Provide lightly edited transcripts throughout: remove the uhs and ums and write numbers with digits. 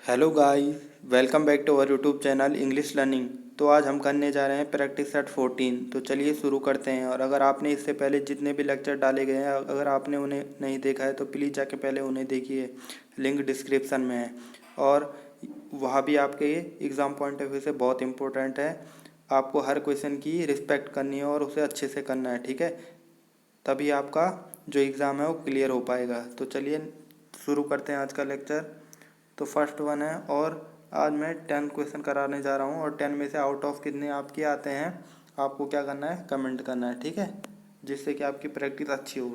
Hello guys, welcome back to our YouTube channel English learning. तो आज हम करने जा रहे हैं प्रैक्टिस सेट 14। तो चलिए शुरू करते हैं। और अगर आपने इससे पहले जितने भी लेक्चर डाले गए हैं, अगर आपने उन्हें नहीं देखा है तो प्लीज़ जाके पहले उन्हें देखिए, लिंक डिस्क्रिप्शन में है। और वहाँ भी आपके एग्ज़ाम पॉइंट ऑफ व्यू से बहुत इंपॉर्टेंट है। आपको हर क्वेश्चन की रिस्पेक्ट करनी है और उसे अच्छे से करना है, ठीक है। तभी आपका जो एग्ज़ाम है वो क्लियर हो पाएगा। तो चलिए शुरू करते हैं आज का लेक्चर। तो फर्स्ट वन है, और आज मैं 10 क्वेश्चन कराने जा रहा हूँ और 10 में से आउट ऑफ कितने आपके आते हैं आपको क्या करना है, कमेंट करना है, ठीक है, जिससे कि आपकी प्रैक्टिस अच्छी हो।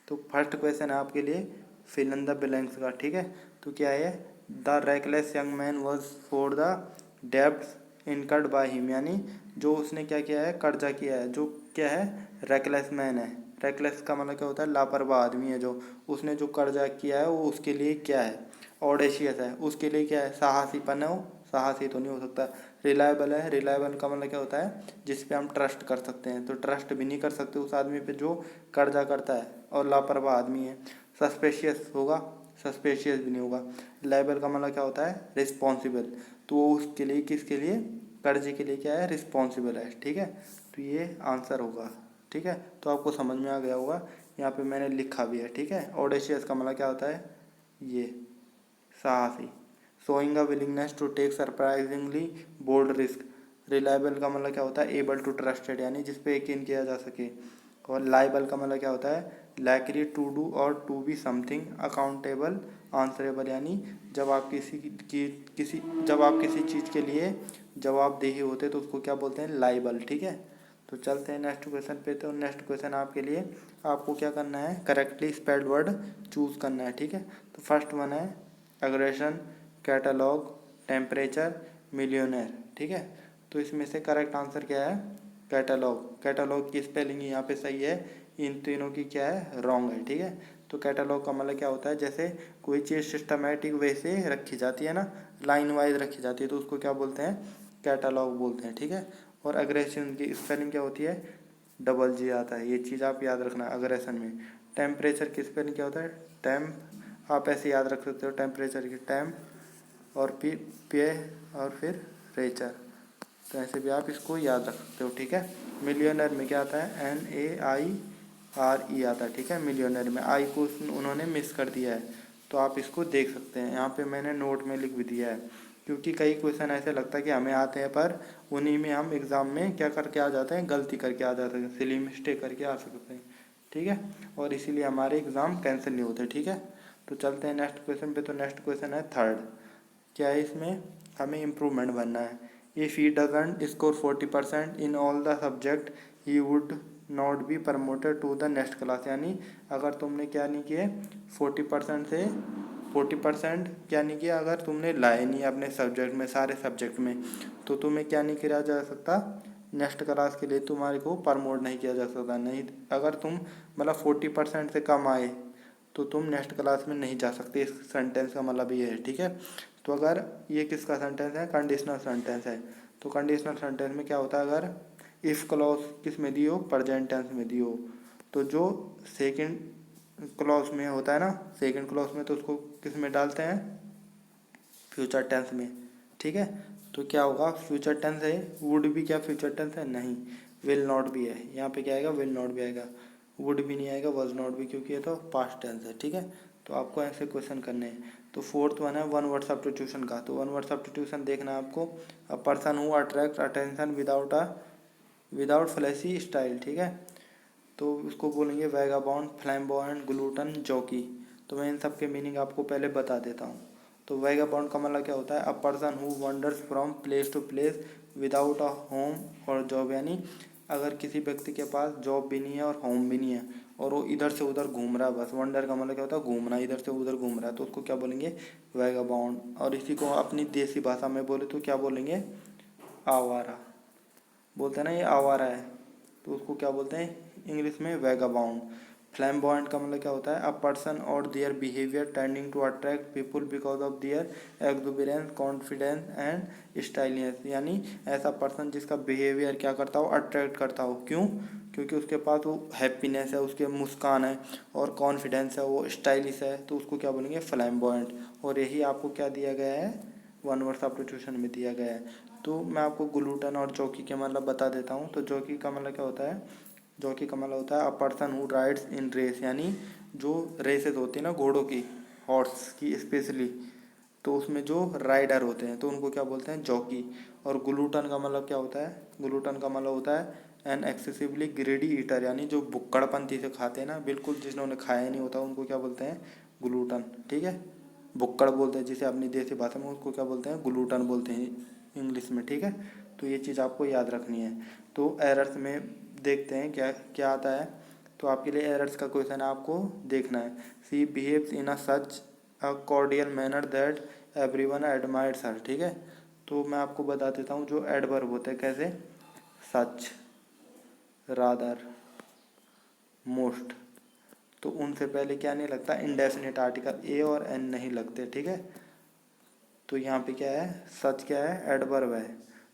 तो फर्स्ट क्वेश्चन है आपके लिए फिल इन द ब्लैंक्स का, ठीक है। तो क्या है, the reckless young man was for the debts incurred by him, यानी जो उसने क्या किया है, कर्जा किया है, जो क्या है, रेकलेस मैन है। रेकलेस का मतलब क्या होता है, लापरवाह आदमी है। जो उसने जो कर्जा किया है वो उसके लिए क्या है, ऑडेशियस है, उसके लिए क्या है, साहसीपन है। वो साहसी तो नहीं हो सकता। रिलायबल है, रिलायबल का मतलब क्या होता है, जिस पे हम ट्रस्ट कर सकते हैं। तो ट्रस्ट भी नहीं कर सकते उस आदमी पे जो कर्जा करता है और लापरवाह आदमी है। सस्पेशियस होगा, सस्पेशियस भी नहीं होगा। लायबल का मतलब क्या होता है, रिस्पॉन्सिबल। तो वो उसके लिए, किसके लिए, कर्जे के लिए क्या है, रिस्पॉन्सिबल है, ठीक है। तो ये आंसर होगा, ठीक है। तो आपको समझ में आ गया होगा, यहाँ पे मैंने लिखा भी है, ठीक है। ऑडेशियस का मतलब क्या होता है, ये साहसी। Showing a willingness to take surprisingly bold risk. Reliable का मतलब क्या होता है, एबल टू ट्रस्टेड, यानी जिस पे यकीन किया जा सके। और लाइबल का मतलब क्या होता है, लाइकली टू डू और to be something accountable answerable, यानी जब आप किसी चीज़ के लिए जवाबदेही होते तो उसको क्या बोलते हैं, लाइबल, ठीक है। तो चलते हैं नेक्स्ट क्वेश्चन पे। तो नेक्स्ट क्वेश्चन आपके लिए, आपको क्या करना है, करेक्टली स्पेल्ड वर्ड चूज करना है, ठीक है। तो फर्स्ट वन है अग्रेशन, कैटलॉग, टेम्परेचर, मिलियनेयर, ठीक है। तो इसमें से करेक्ट आंसर क्या है, कैटलॉग। कैटलॉग की स्पेलिंग यहाँ पे सही है, इन तीनों की क्या है, रॉन्ग है, ठीक है। तो कैटलॉग का मतलब क्या होता है, जैसे कोई चीज़ सिस्टमेटिक वे से रखी जाती है ना, लाइन वाइज रखी जाती है, तो उसको क्या बोलते हैं, कैटलॉग बोलते हैं, ठीक है। और अग्रेशन की स्पेलिंग क्या होती है, डबल जी आता है, ये चीज़ आप याद रखना अग्रेशन में। टेम्परेचर की स्पेलिंग क्या होता है, टेम्प, आप ऐसे याद रख सकते हो, टेम्परेचर की टेम्प, और फिर पे, और फिर रेचर। तो ऐसे भी आप इसको याद रख सकते हो, ठीक है। मिलियनर में क्या आता है, NAIRE आता है, ठीक है। मिलियनर में आई को उन्होंने मिस कर दिया है, तो आप इसको देख सकते हैं। यहाँ पे मैंने नोट में लिख भी दिया है, क्योंकि कई क्वेश्चन ऐसे लगता है कि हमें आते हैं, पर उन्हीं में हम एग्ज़ाम में क्या करके आ जाते हैं, गलती करके आ जाते हैं, सिली मिस्टेक करके आ सकते हैं, ठीक है। और इसीलिए हमारे एग्ज़ाम कैंसिल नहीं होते, ठीक है। तो चलते हैं नेक्स्ट क्वेश्चन पे। तो नेक्स्ट क्वेश्चन है थर्ड, क्या है इसमें, हमें इम्प्रूवमेंट बनना है। If he doesn't score 40% in all the subject he would not be promoted to the next class, यानी अगर तुमने क्या नहीं किए, 40% से 40% क्या नहीं किया, अगर तुमने लाए नहीं अपने सब्जेक्ट में, सारे सब्जेक्ट में, तो तुम्हें क्या नहीं किया जा सकता, नेक्स्ट क्लास के लिए तुम्हारे को प्रमोट नहीं किया जा सकता। नहीं, अगर तुम मतलब 40% से कम आए तो तुम नेक्स्ट क्लास में नहीं जा सकते। इस सेंटेंस का मतलब ये है, ठीक है। तो अगर ये किसका सेंटेंस है, कंडीशनल सेंटेंस है। तो कंडीशनल सेंटेंस में क्या होता है, अगर इफ़ क्लॉज किस में दी हो, प्रेजेंट टेंस में दी हो, तो जो सेकंड क्लॉज में होता है ना, सेकंड क्लॉज में, तो उसको किस में डालते हैं, फ्यूचर टेंस में, ठीक है। तो क्या होगा, फ्यूचर टेंस है, वुड भी क्या फ्यूचर टेंस है, नहीं। विल नॉट भी है, यहाँ पे क्या आएगा, विल नॉट भी आएगा, वुड भी नहीं आएगा, वॉज नॉट भी, क्योंकि ये तो पास्ट टेंस है, ठीक है। तो आपको ऐसे क्वेश्चन करने हैं। तो फोर्थ वन है वन वर्ड सब्स्टिट्यूशन का। तो वन वर्ड सब्स्टिट्यूशन देखना है आपको, a person who attract attention without flashy style, ठीक है। तो उसको बोलेंगे वैगाबॉन्ड, फ्लैम्बॉयंट, ग्लूटन, जॉकी। तो मैं इन सब के मीनिंग आपको पहले बता देता हूँ। तो वैगाबॉन्ड का मतलब क्या होता है, a person who wanders from place to place without a home और जॉब, यानी अगर किसी व्यक्ति के पास जॉब भी नहीं है और होम भी नहीं है और वो इधर से उधर घूम रहा है बस। वंडर का मतलब क्या होता है, घूमना, इधर से उधर घूम रहा है, तो उसको क्या बोलेंगे, वैगाबॉन्ड। और इसी को अपनी देसी भाषा में बोले तो क्या बोलेंगे, आवारा। बोलते हैं ना ये आवारा है, तो उसको क्या बोलते हैं इंग्लिश में, वैगाबाउंड। फ्लैम्बॉयंट का मतलब क्या होता है, अ पर्सन और their behaviour tending to attract people because of their exuberance, confidence and stylishness, यानी ऐसा पर्सन जिसका बिहेवियर क्या करता हो, अट्रैक्ट करता हो, क्यों, क्योंकि उसके पास वो हैप्पीनेस है, उसके मुस्कान है और कॉन्फिडेंस है, वो स्टाइलिश है, तो उसको क्या बोलेंगे फ्लैम्बॉयंट। और यही आपको क्या दिया गया है, वन वर्ड सब्स्टिट्यूशन में दिया गया है। तो मैं आपको ग्लूटन और जॉकी के मतलब बता देता हूँ। तो जॉकी का मतलब क्या होता है, जॉकी का मतलब होता है a person who rides in race, यानी जो रेसेस होती है ना घोड़ों की, हॉर्स की स्पेशली, तो उसमें जो राइडर होते हैं तो उनको क्या बोलते हैं जॉकी। और ग्लूटन का मतलब क्या होता है, ग्लूटन का मतलब होता है एन एक्सेसिवली ग्रेडी ईटर, यानी जो भुक्कड़पंती से खाते हैं ना, बिल्कुल जिन्होंने खाया नहीं होता उनको क्या बोलते हैं ग्लूटन, ठीक है। भुक्कड़ बोलते हैं जिसे अपनी देसी भाषा में, उसको क्या बोलते हैं ग्लूटन बोलते हैं इंग्लिश में, ठीक है। तो ये चीज़ आपको याद रखनी है। तो एरर्स में देखते हैं क्या क्या आता है। तो आपके लिए एरर्स का क्वेश्चन आपको देखना है। She behaves in a such a cordial manner that everyone admires her, ठीक है। तो मैं आपको बता देता हूँ जो एडवर्ब होते हैं कैसे, सच, रादर, मोस्ट, तो उनसे पहले क्या नहीं लगता, इंडेफिनिट आर्टिकल ए और एन नहीं लगते, ठीक है। तो यहाँ पे क्या है, सच क्या है, एडवर्ब है,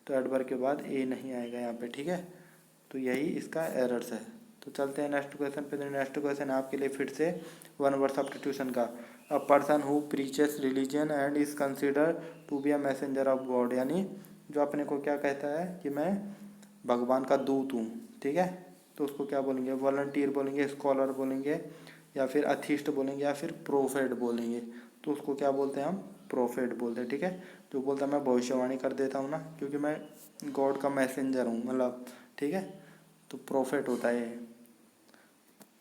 तो एडवर्ब के बाद ए नहीं आएगा यहाँ पे, ठीक है। तो यही इसका एरर्स है। तो चलते हैं नेक्स्ट क्वेश्चन पे। नेक्स्ट क्वेश्चन आपके लिए फिर से वन वर्ड सब्स्टिट्यूशन का। A person who preaches religion and is consider to be a messenger of God, यानी जो अपने को क्या कहता है कि मैं भगवान का दूत हूँ, ठीक है। तो उसको क्या बोलेंगे, वॉलंटियर बोलेंगे, स्कॉलर बोलेंगे, या फिर अथिस्ट बोलेंगे, या फिर प्रोफेट बोलेंगे। तो उसको क्या बोलते हैं हम, प्रोफेट बोलते हैं, ठीक है। जो बोलता है मैं भविष्यवाणी कर देता हूँ ना, क्योंकि मैं गॉड का मैसेंजर हूँ मतलब, ठीक है। तो प्रोफेट होता है ये।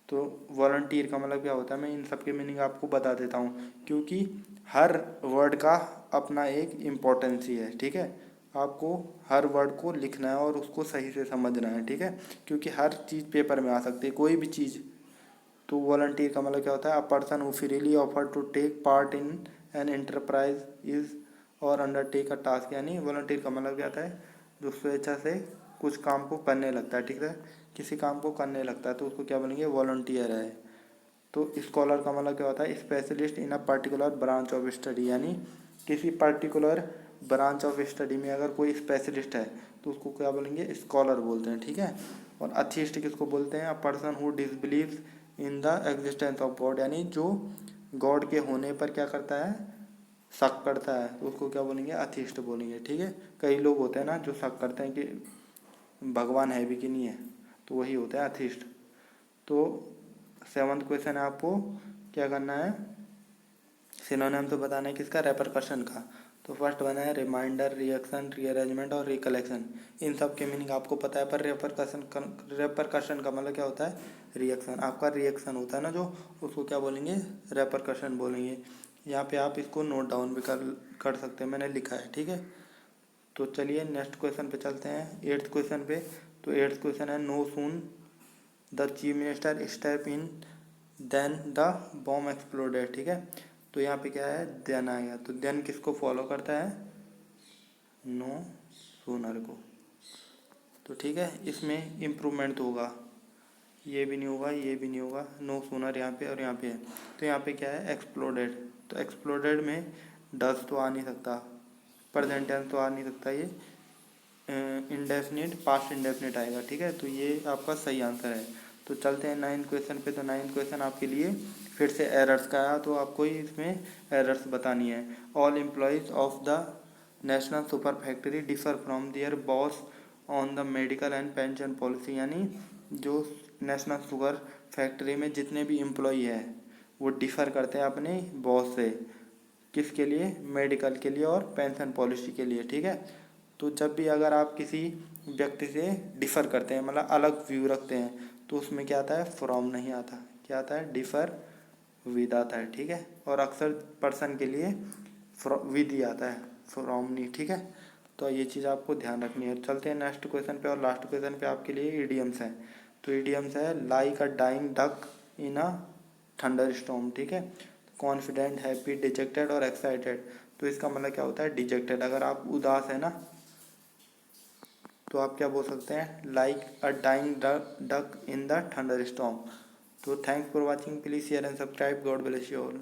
तो वॉलंटियर का मतलब क्या होता है, मैं इन सब के मीनिंग आपको बता देता हूँ, क्योंकि हर वर्ड का अपना एक इम्पोर्टेंस ही है, ठीक है। आपको हर वर्ड को लिखना है और उसको सही से समझना है, ठीक है, क्योंकि हर चीज़ पेपर में आ सकती है, कोई भी चीज़। तो वॉलंटियर का मतलब क्या होता है, a person who freely offer to take part in an enterprise is और अंडरटेक अ टास्क, यानी वॉलंटियर का मतलब क्या होता है, जो स्वेच्छा से कुछ काम को करने लगता है, ठीक है, किसी काम को करने लगता है, तो उसको क्या बोलेंगे, वॉलंटियर है। तो स्कॉलर का मतलब क्या होता है, specialist in a particular branch of study, यानी किसी पर्टिकुलर ब्रांच ऑफ स्टडी में अगर कोई स्पेशलिस्ट है तो उसको क्या बोलेंगे, स्कॉलर बोलते हैं, ठीक है। और अथिस्ट किसको बोलते हैं, a person who disbelieves in the existence of God, यानी जो गॉड के होने पर क्या करता है, शक करता है, तो उसको क्या बोलेंगे, अथिस्ट बोलेंगे, ठीक है। कई लोग होते हैं ना जो शक करते हैं कि भगवान है भी कि नहीं है, तो वही होता है अथिस्ट। तो सेवंथ क्वेश्चन है आपको क्या करना है, सिनोनिम तो बताना है किसका, रेपरकशन का। तो फर्स्ट बना है रिमाइंडर, रिएक्शन, रीअरेंजमेंट और रिकलेक्शन। इन सब के मीनिंग आपको पता है, पर रेपरकशन का मतलब क्या होता है, रिएक्शन। आपका रिएक्शन होता है ना जो, उसको क्या बोलेंगे, रेपरकशन बोलेंगे। यहाँ पे आप इसको नोट डाउन भी कर सकते हैं, मैंने लिखा है, ठीक है। तो चलिए नेक्स्ट क्वेश्चन पे चलते हैं, एट्थ क्वेश्चन पे। तो एट्थ क्वेश्चन है, no soon the chief minister step in than the bomb exploded, ठीक है। तो यहाँ पे क्या है, देन आएगा, तो देन किसको फॉलो करता है, नो सूनर को। तो ठीक है, इसमें इम्प्रूवमेंट तो होगा, ये भी नहीं होगा, ये भी नहीं होगा, नो सूनर यहाँ पे और यहाँ पे है। तो यहाँ पे क्या है, एक्सप्लोडेड। तो एक्सप्लोडेड में डज तो आ नहीं सकता, प्रेजेंट टेंस तो आ नहीं सकता, ये इंडेफिनिट पास्ट इंडेफिनिट आएगा, ठीक है। तो ये आपका सही आंसर है। तो चलते हैं नाइन्थ क्वेश्चन पे। तो नाइन्थ क्वेश्चन आपके लिए फिर से एरर्स का है, तो आपको ही इसमें एरर्स बतानी है। All employees of the national super factory differ from there boss on the medical and pension policy, यानी जो नेशनल शुगर फैक्ट्री में जितने भी एम्प्लॉय है वो डिफ़र करते हैं अपने बॉस से, किसके लिए, मेडिकल के लिए और पेंशन पॉलिसी के लिए, ठीक है। तो जब भी अगर आप किसी व्यक्ति से डिफ़र करते हैं, मतलब अलग व्यू रखते हैं, तो उसमें क्या आता है, फ्रॉम नहीं आता, क्या आता है, डिफ़र विद आता है, ठीक है। और अक्सर पर्सन के लिए विद ही आता है, फ्रॉम नहीं, ठीक है। तो ये चीज़ आपको ध्यान रखनी है। चलते हैं नेक्स्ट क्वेश्चन पे, और लास्ट क्वेश्चन पे आपके लिए इडियम्स हैं। तो इडियम्स है, like a dying duck in a thunder storm, ठीक है। कॉन्फिडेंट, हैप्पी, डिजेक्टेड और एक्साइटेड। तो इसका मतलब क्या होता है, डिजेक्टेड। अगर आप उदास है ना, तो आप क्या बोल सकते हैं, like a dying duck in the thunderstorm. तो thanks for watching, please share and subscribe, god bless you all.